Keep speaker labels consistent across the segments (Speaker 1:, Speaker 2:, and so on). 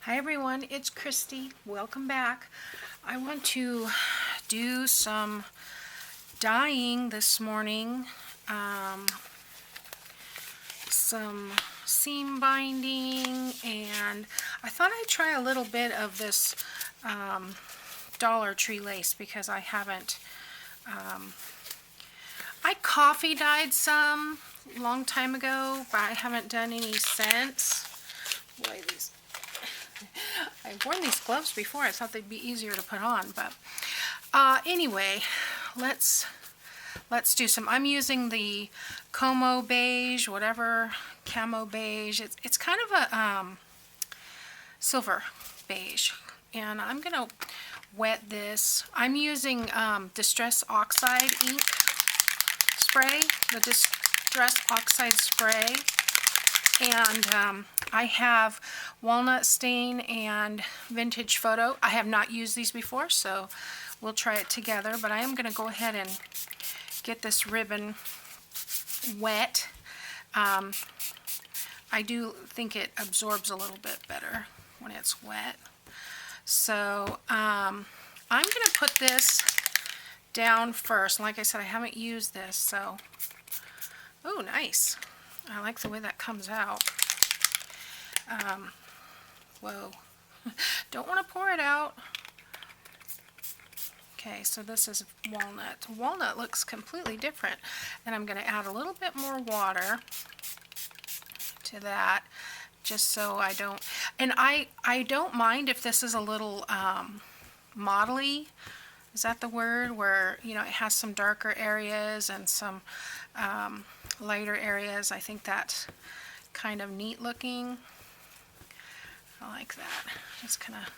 Speaker 1: Hi everyone, it's Kristi. Welcome back. I want to do some dyeing this morning, some seam binding, and I thought I'd try a little bit of this Dollar Tree lace because I haven't. I coffee dyed some a long time ago, but I haven't done any since. Boy, these I've worn these gloves before. I thought they'd be easier to put on, but anyway, let's do some. I'm using the Como beige, whatever, camo beige. It's kind of a silver beige, and I'm gonna wet this. I'm using Distress Oxide ink spray, the Distress Oxide spray. And I have Walnut Stain and Vintage Photo. I have not used these before, so we'll try it together. But I am going to go ahead and get this ribbon wet. I do think it absorbs a little bit better when it's wet. So I'm going to put this down first. Like I said, I haven't used this, so... Oh, nice. I like the way that comes out. Whoa. Don't want to pour it out. Okay, so this is walnut. Walnut looks completely different. And I'm going to add a little bit more water to that, just so I don't... And I don't mind if this is a little modelly. Is that the word? Where, you know, it has some darker areas and some lighter areas. I think that's kind of neat looking. I like that. Just kind of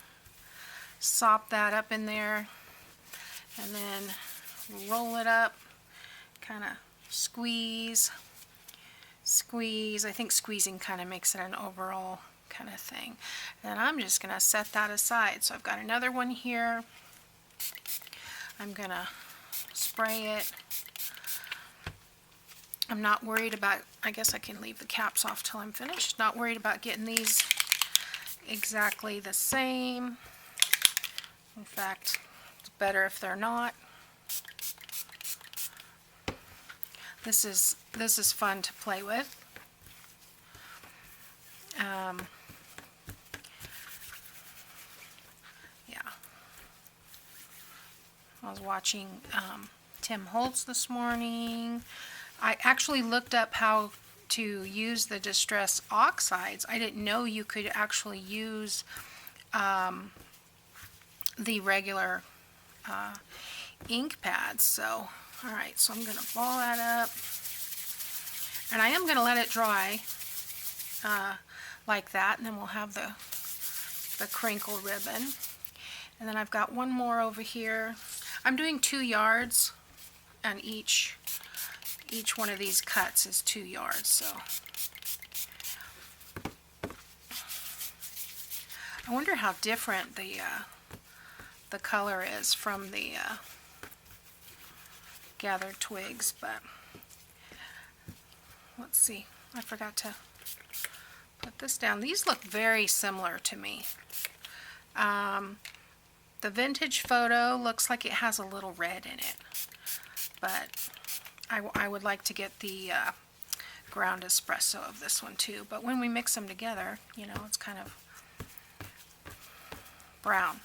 Speaker 1: sop that up in there and then roll it up, kind of squeeze. I think squeezing kind of makes it an overall kind of thing. And I'm just going to set that aside. So I've got another one here. I'm going to spray it. I'm not worried about, I guess I can leave the caps off till I'm finished. Not worried about getting these exactly the same. In fact, it's better if they're not. This is fun to play with. Yeah. I was watching Tim Holtz this morning. I actually looked up how to use the Distress Oxides. I didn't know you could actually use the regular ink pads. So, alright, so I'm going to ball that up. And I am going to let it dry like that, and then we'll have the crinkle ribbon. And then I've got one more over here. I'm doing 2 yards, and each one of these cuts is 2 yards, so I wonder how different the color is from the gathered twigs, but let's see. I forgot to put this down. These look very similar to me. The Vintage Photo looks like it has a little red in it, but I would like to get the ground espresso of this one too, but when we mix them together, you know, it's kind of brown.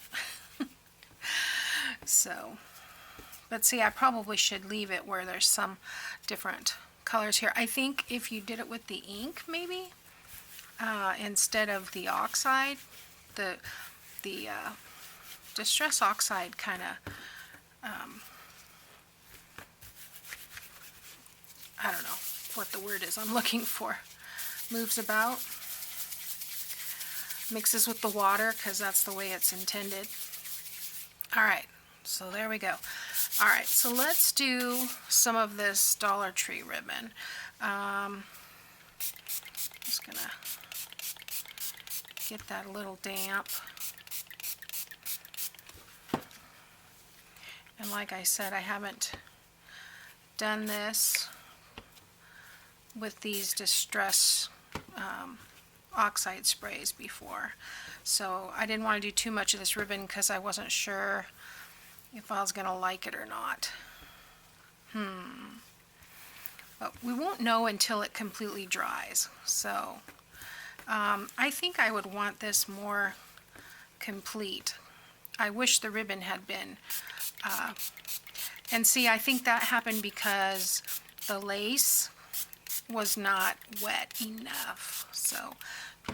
Speaker 1: So, but see, I probably should leave it where there's some different colors here. I think if you did it with the ink, maybe, instead of the oxide, the Distress Oxide kind of, I don't know what the word is I'm looking for. Moves about. Mixes with the water because that's the way it's intended. Alright, so there we go. Alright, so let's do some of this Dollar Tree ribbon. Just gonna get that a little damp. And like I said, I haven't done this with these Distress oxide sprays before. So I didn't want to do too much of this ribbon because I wasn't sure if I was going to like it or not. But we won't know until it completely dries. So I think I would want this more complete. I wish the ribbon had been, and see, I think that happened because the lace was not wet enough. So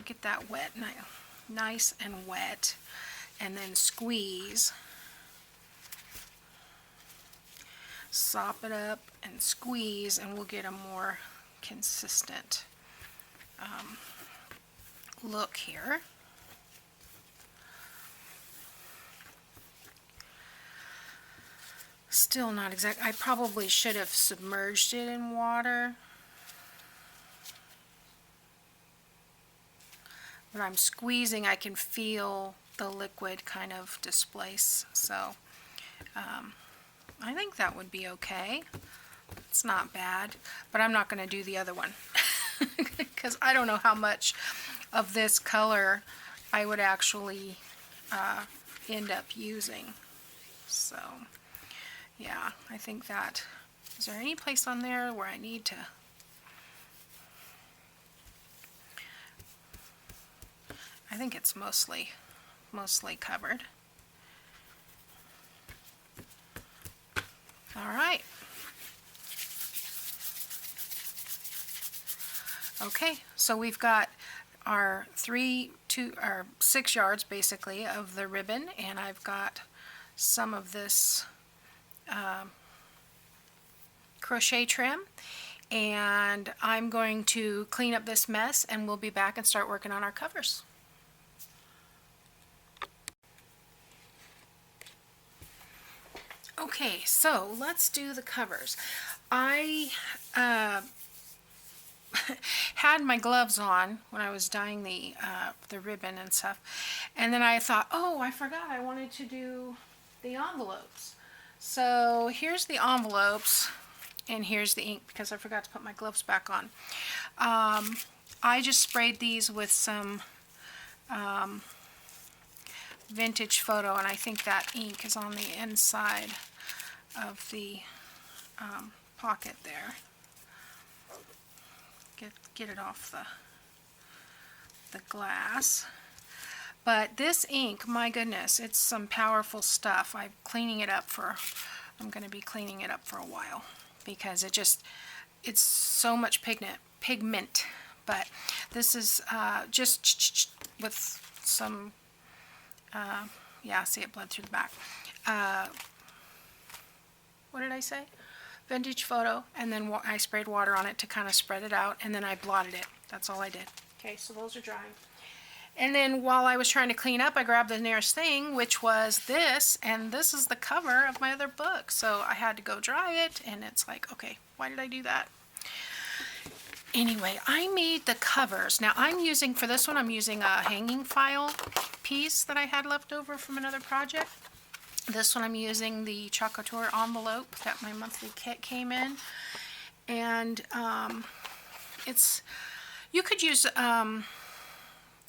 Speaker 1: get that wet, nice and wet, and then squeeze. Sop it up and squeeze, and we'll get a more consistent look here. Still not exact. I probably should have submerged it in water. When I'm squeezing, I can feel the liquid kind of displace. So I think that would be okay. It's not bad, but I'm not going to do the other one because I don't know how much of this color I would actually end up using. So yeah, I think that. Is there any place on there where I need to? I think it's mostly covered. All right. Okay, so we've got our 6 yards basically of the ribbon, and I've got some of this crochet trim, and I'm going to clean up this mess, and we'll be back and start working on our covers. Okay, so let's do the covers. I had my gloves on when I was dyeing the ribbon and stuff, and then I thought, oh, I forgot I wanted to do the envelopes. So here's the envelopes, and here's the ink because I forgot to put my gloves back on. I just sprayed these with some vintage photo, and I think that ink is on the inside of the pocket there. Get it off the glass. But this ink, my goodness, it's some powerful stuff. I'm going to be cleaning it up for a while because it's so much pigment. But this is just with some, yeah, see it bled through the back. What did I say? Vintage photo, and then I sprayed water on it to kind of spread it out, and then I blotted it. That's all I did. Okay, so those are drying. And then while I was trying to clean up, I grabbed the nearest thing, which was this, and this is the cover of my other book. So I had to go dry it, and it's like, okay, why did I do that? Anyway, I made the covers. Now I'm using, for this one, I'm using a hanging file piece that I had left over from another project. This one I'm using the Chocolatour envelope that my monthly kit came in. And you could use a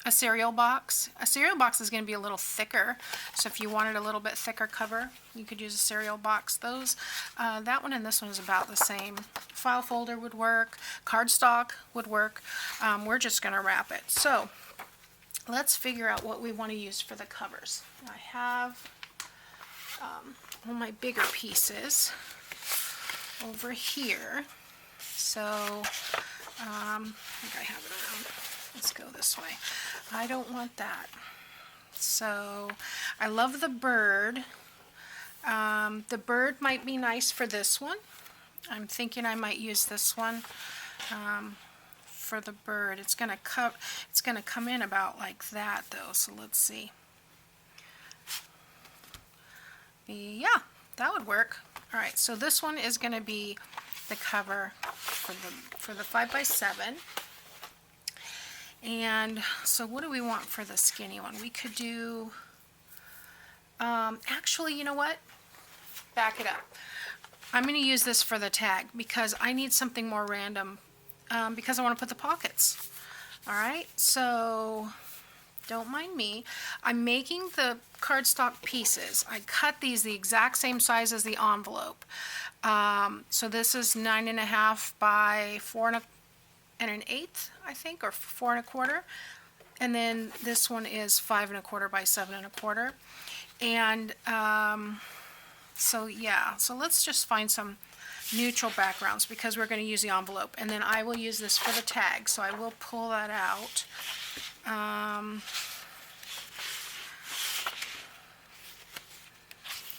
Speaker 1: cereal box. A cereal box is going to be a little thicker, so if you wanted a little bit thicker cover, you could use a cereal box. That one and this one is about the same. File folder would work, cardstock would work. We're just going to wrap it. So let's figure out what we want to use for the covers. I have all my bigger pieces over here. So I think I have it around. Let's go this way. I don't want that. So I love the bird. The bird might be nice for this one. I'm thinking I might use this one for the bird. It's gonna come in about like that though. So let's see. Yeah, that would work. All right. So this one is going to be the cover for the 5x7. And so what do we want for the skinny one? We could do, actually, you know what? Back it up. I'm going to use this for the tag because I need something more random because I want to put the pockets. All right, so don't mind me. I'm making the cardstock pieces. I cut these the exact same size as the envelope. So this is 9.5 by 4 1/8, I think, or 4 1/4. And then this one is 5 1/4 by 7 1/4. And so yeah, so let's just find some neutral backgrounds because we're going to use the envelope. And then I will use this for the tag, so I will pull that out.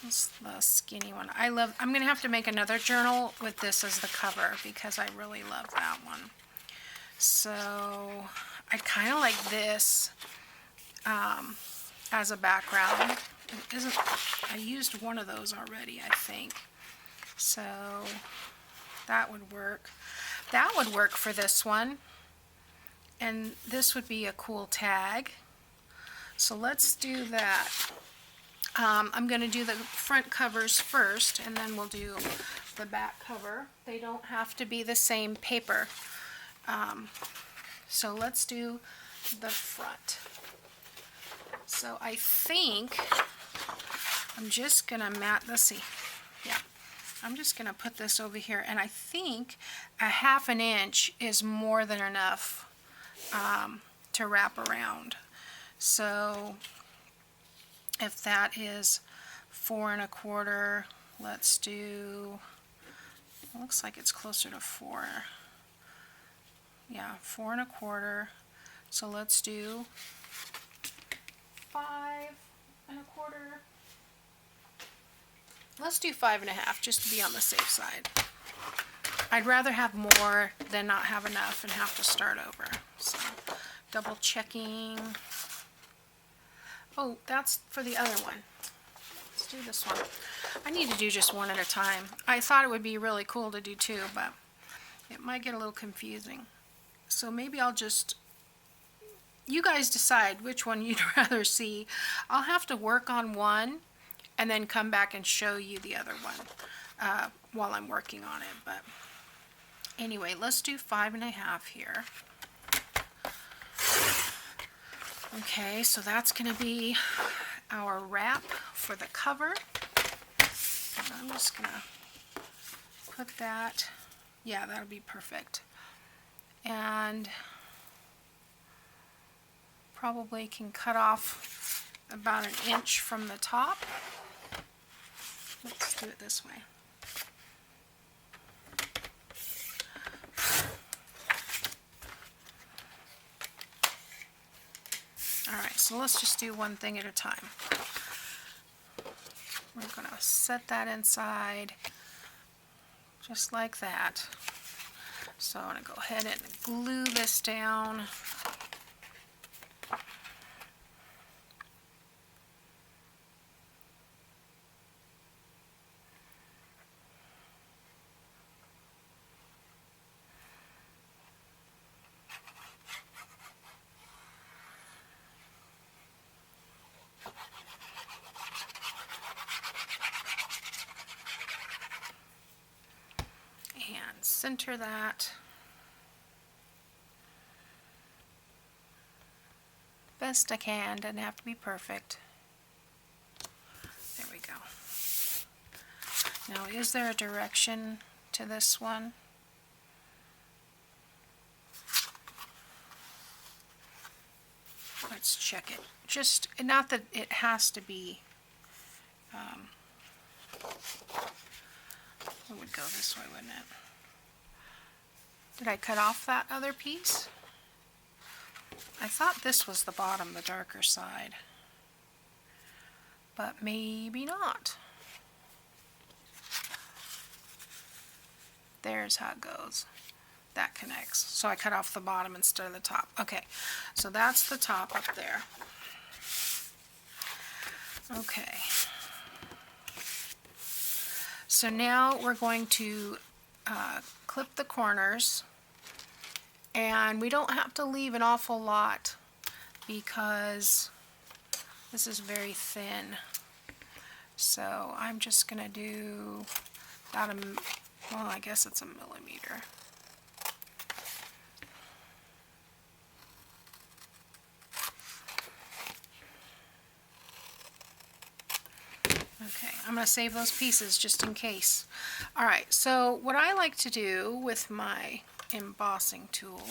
Speaker 1: This is the skinny one. I'm going to have to make another journal with this as the cover because I really love that one. So I kind of like this as a background. It isn't, I used one of those already, I think. So that would work. That would work for this one. And this would be a cool tag. So let's do that. I'm going to do the front covers first, and then we'll do the back cover. They don't have to be the same paper. So let's do the front. So I think I'm just going to let's see. Yeah, I'm just going to put this over here, and I think a 1/2 inch is more than enough to wrap around. So if that is 4 1/4, let's do, looks like it's closer to 4. Yeah, 4 1/4. So let's do 5 1/4. Let's do 5 1/2 just to be on the safe side. I'd rather have more than not have enough and have to start over. So double checking. Oh, that's for the other one. Let's do this one. I need to do just one at a time. I thought it would be really cool to do two, but it might get a little confusing. So maybe I'll just, you guys decide which one you'd rather see. I'll have to work on one and then come back and show you the other one while I'm working on it. But anyway, let's do 5 1/2 here. Okay, so that's going to be our wrap for the cover. And I'm just going to put that, yeah, that'll be perfect. And probably can cut off about 1 inch from the top. Let's do it this way. Alright, so let's just do one thing at a time. We're going to set that inside just like that. So I'm going to go ahead and glue this down. And center that. Best I can, doesn't have to be perfect. There we go. Now, is there a direction to this one? Let's check it. Just, not that it has to be, it would go this way, wouldn't it? Did I cut off that other piece? I thought this was the bottom, the darker side, but maybe not. There's how it goes. That connects. So I cut off the bottom instead of the top. Okay, so that's the top up there. Okay. So now we're going to clip the corners, and we don't have to leave an awful lot because this is very thin. So I'm just going to do about well, I guess it's 1 millimeter. I'm going to save those pieces just in case. Alright, so what I like to do with my embossing tool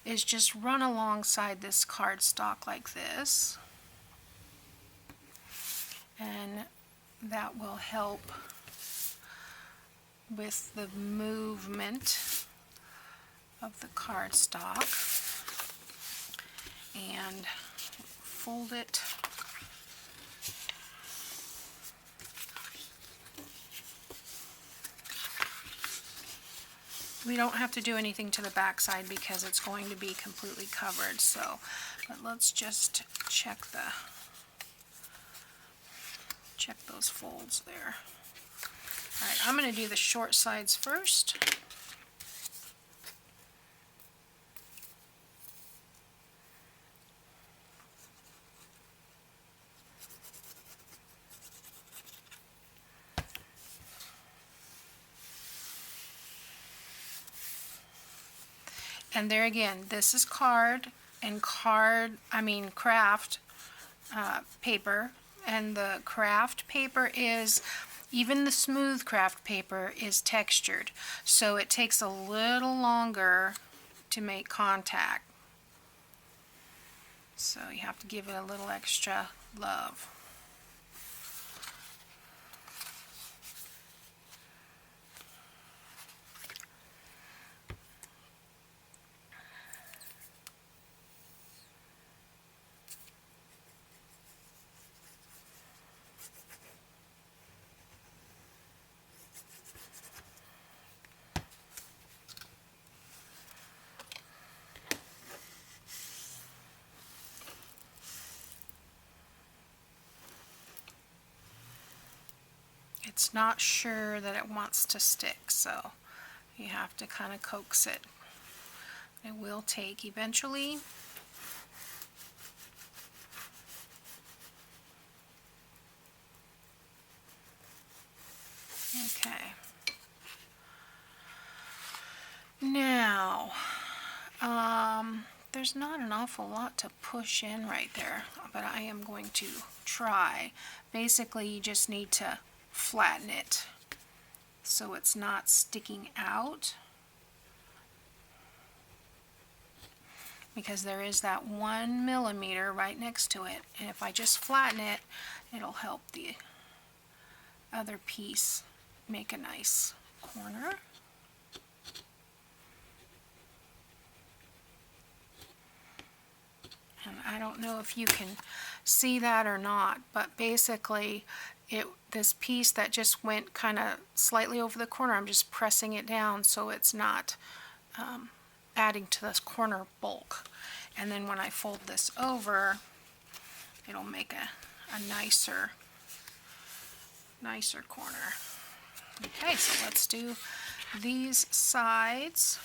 Speaker 1: is just run alongside this cardstock like this. And that will help with the movement of the cardstock. And fold it. We don't have to do anything to the back side because it's going to be completely covered, so, but let's just check those folds there. Alright, I'm going to do the short sides first. And there again, this is kraft paper, and the kraft paper is, even the smooth kraft paper is textured, so it takes a little longer to make contact. So you have to give it a little extra love. It's not sure that it wants to stick, so you have to kind of coax it. It will take eventually. Okay. Now, there's not an awful lot to push in right there, but I am going to try. Basically, you just need to flatten it so it's not sticking out, because there is that 1 millimeter right next to it, and if I just flatten it, it'll help the other piece make a nice corner. And I don't know if you can see that or not, but basically this piece that just went kind of slightly over the corner, I'm just pressing it down so it's not adding to this corner bulk. And then when I fold this over, it'll make a nicer corner. Okay, so let's do these sides.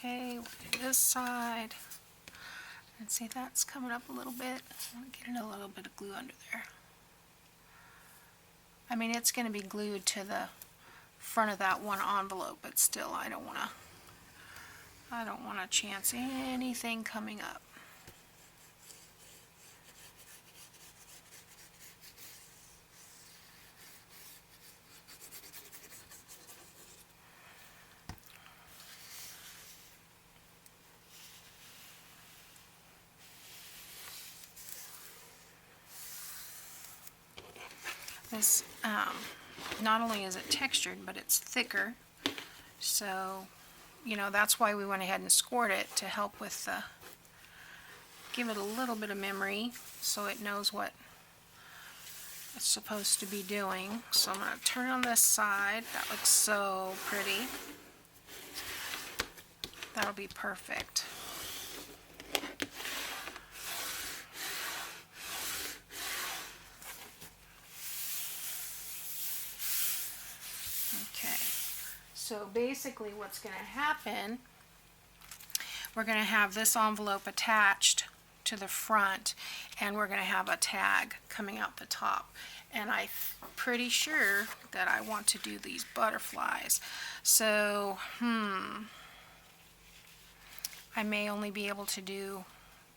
Speaker 1: Okay, we'll do this side. And see, that's coming up a little bit. I'm getting a little bit of glue under there. I mean, it's going to be glued to the front of that one envelope, but still, I don't want to chance anything coming up. This not only is it textured, but it's thicker. So, you know, that's why we went ahead and scored it, to help with the, give it a little bit of memory so it knows what it's supposed to be doing. So I'm going to turn on this side. That looks so pretty. That'll be perfect. Okay, so basically what's going to happen, we're going to have this envelope attached to the front, and we're going to have a tag coming out the top. And I'm pretty sure that I want to do these butterflies. So, I may only be able to do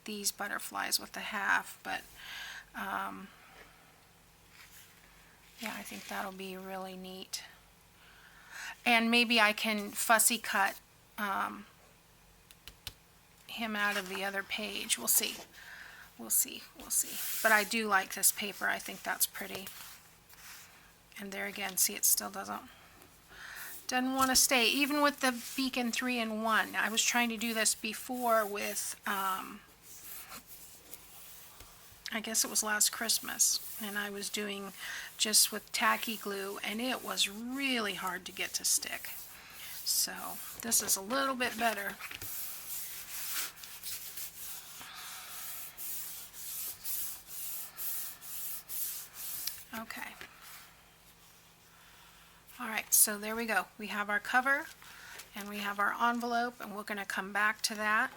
Speaker 1: these butterflies with the half, but yeah, I think that'll be really neat. And maybe I can fussy cut him out of the other page. We'll see. We'll see. We'll see. But I do like this paper. I think that's pretty. And there again, see, it still doesn't want to stay. Even with the Beacon 3-in-1. I was trying to do this before with, I guess it was last Christmas. And I was doing just with tacky glue, and it was really hard to get to stick. So this is a little bit better. Okay. Alright, so there we go. We have our cover and we have our envelope, and we're going to come back to that.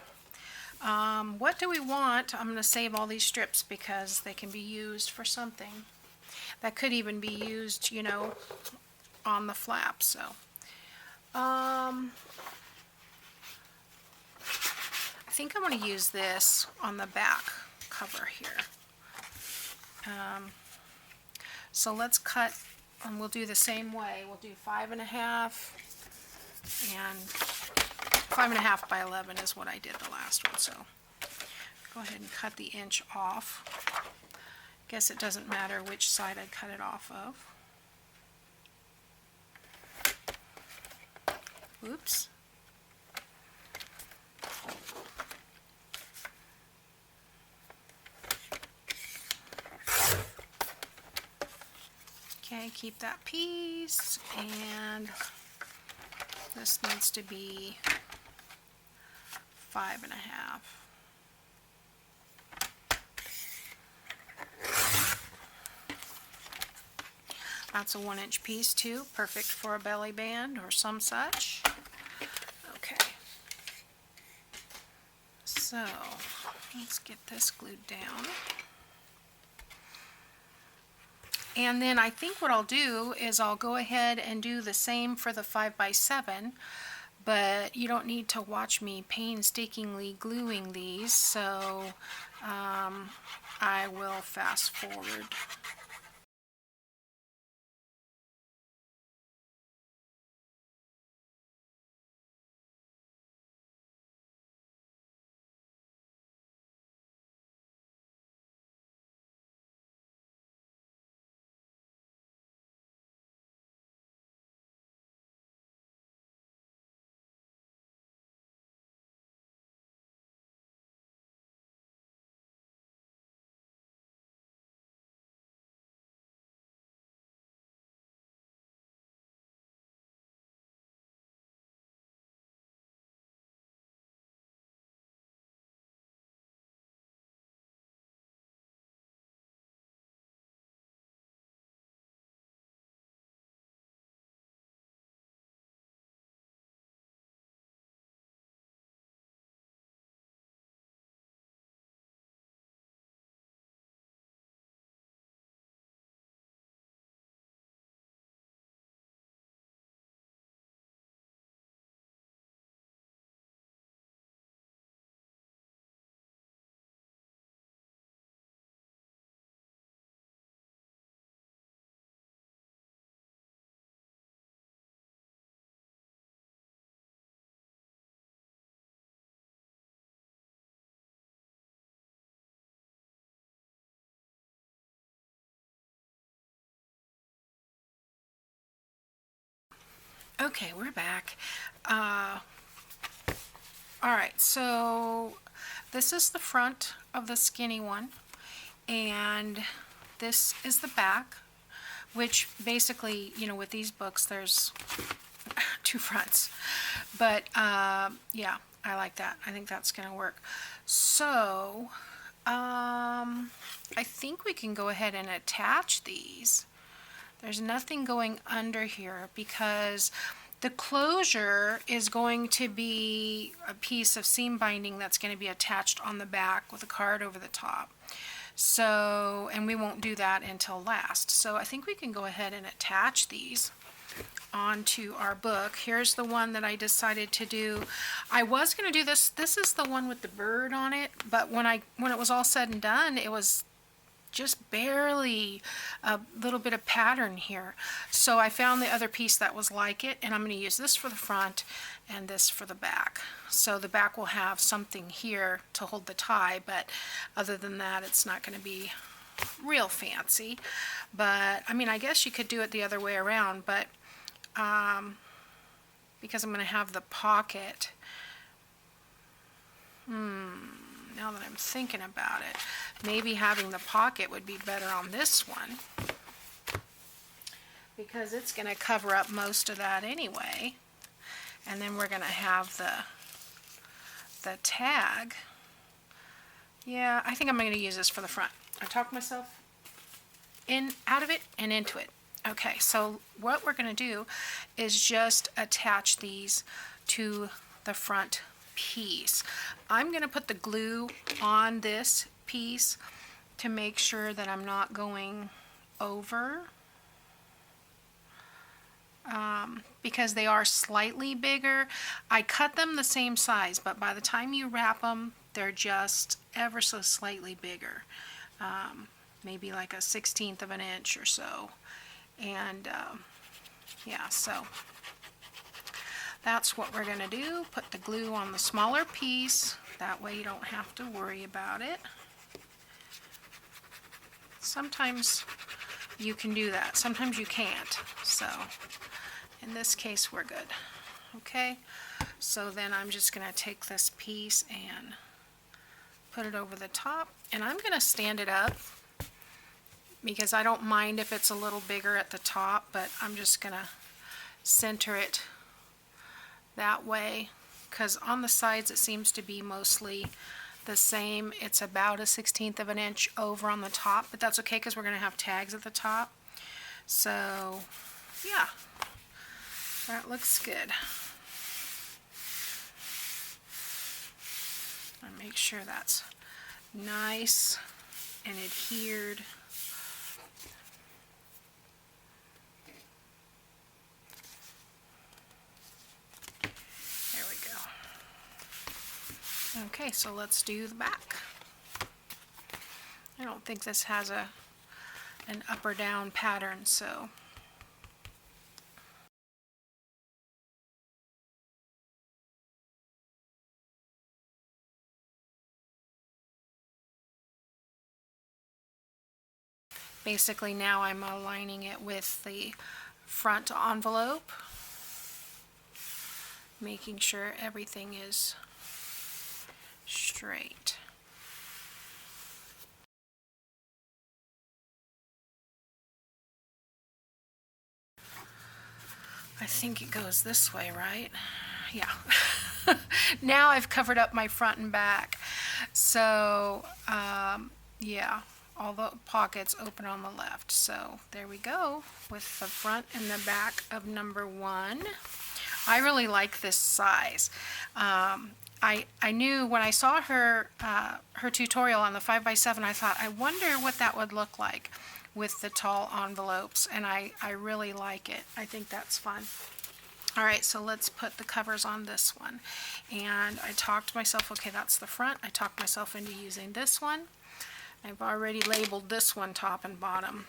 Speaker 1: What do we want? I'm going to save all these strips because they can be used for something. That could even be used, you know, on the flap. So, I think I'm going to use this on the back cover here. So let's cut, and we'll do the same way. We'll do 5.5, and 5.5 by 11 is what I did the last one. So go ahead and cut the inch off. Guess it doesn't matter which side I cut it off of. Oops. Okay, keep that piece, and this needs to be 5.5. That's a 1-inch piece too, perfect for a belly band or some such. Okay, so let's get this glued down. And then I think what I'll do is I'll go ahead and do the same for the 5x7, but you don't need to watch me painstakingly gluing these, so I will fast forward. Okay, we're back. All right, so this is the front of the skinny one, and this is the back, which basically, you know, with these books, there's two fronts. But yeah, I like that. I think that's going to work. So I think we can go ahead and attach these. There's nothing going under here because the closure is going to be a piece of seam binding that's going to be attached on the back with a card over the top. So, and we won't do that until last. So I think we can go ahead and attach these onto our book. Here's the one that I decided to do. I was going to do this. This is the one with the bird on it, but when it was all said and done, it was just barely a little bit of pattern here. So I found the other piece that was like it, and I'm going to use this for the front and this for the back. So the back will have something here to hold the tie, but other than that, it's not going to be real fancy. But I mean, I guess you could do it the other way around, but because I'm going to have the pocket, now that I'm thinking about it, maybe having the pocket would be better on this one because it's going to cover up most of that anyway. And then we're going to have the tag. Yeah, I think I'm going to use this for the front. I talked myself out of it and into it. Okay, so what we're going to do is just attach these to the front piece. I'm going to put the glue on this piece to make sure that I'm not going over because they are slightly bigger. I cut them the same size, but by the time you wrap them, they're just ever so slightly bigger, maybe like a 1/16 of an inch or so. And yeah, so that's what we're going to do. Put the glue on the smaller piece. That way you don't have to worry about it. Sometimes you can do that. Sometimes you can't. So in this case, we're good. Okay, so then I'm just going to take this piece and put it over the top. And I'm going to stand it up because I don't mind if it's a little bigger at the top, but I'm just going to center it that way because on the sides it seems to be mostly the same. It's about a 1/16 of an inch over on the top, but that's okay because we're going to have tags at the top. So yeah, that looks good. And make sure that's nice and adhered. There we go. Okay, so let's do the back. I don't think this has an up or down pattern, so basically now I'm aligning it with the front envelope, making sure everything is straight. I think it goes this way, right? Yeah. Now I've covered up my front and back. So, yeah, all the pockets open on the left. So there we go with the front and the back of number 1. I really like this size. I knew when I saw her tutorial on the 5x7, I thought, I wonder what that would look like with the tall envelopes, and I really like it. I think that's fun. All right, so let's put the covers on this one. And I talked myself, okay, that's the front. I talked myself into using this one. I've already labeled this one top and bottom.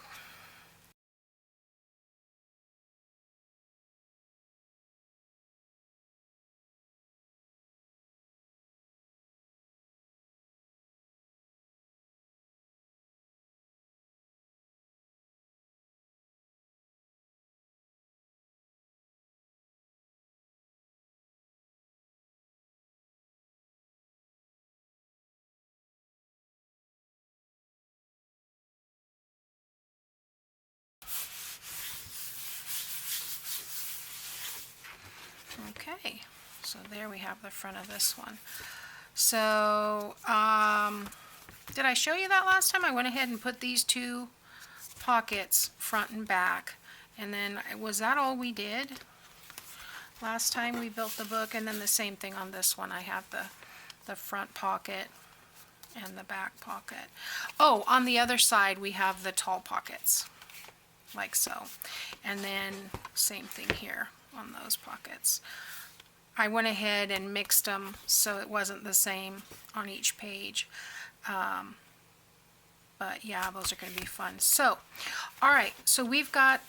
Speaker 1: So there we have the front of this one. So, did I show you that last time? I went ahead and put these two pockets front and back. And then, was that all we did? Last time we built the book, and then the same thing on this one. I have the front pocket and the back pocket. Oh, on the other side we have the tall pockets, like so. And then same thing here on those pockets. I went ahead and mixed them so it wasn't the same on each page. But yeah, those are going to be fun. So, all right, so we've got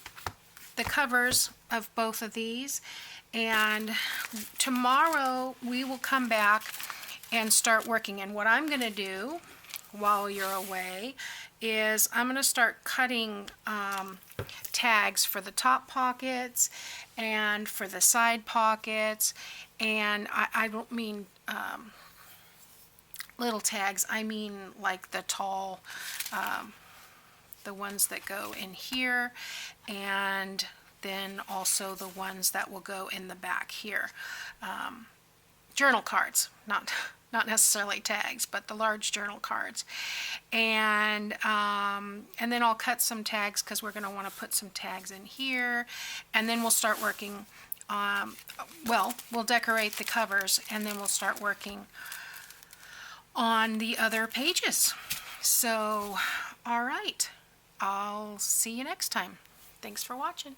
Speaker 1: the covers of both of these, and tomorrow we will come back and start working. And what I'm going to do while you're away is I'm going to start cutting tags for the top pockets and for the side pockets. And I don't mean little tags, I mean like the tall, the ones that go in here, and then also the ones that will go in the back here. Journal cards, not necessarily tags, but the large journal cards. And then I'll cut some tags because we're going to want to put some tags in here, and then we'll start working. Well, we'll decorate the covers, and then we'll start working on the other pages. So, all right, I'll see you next time. Thanks for watching.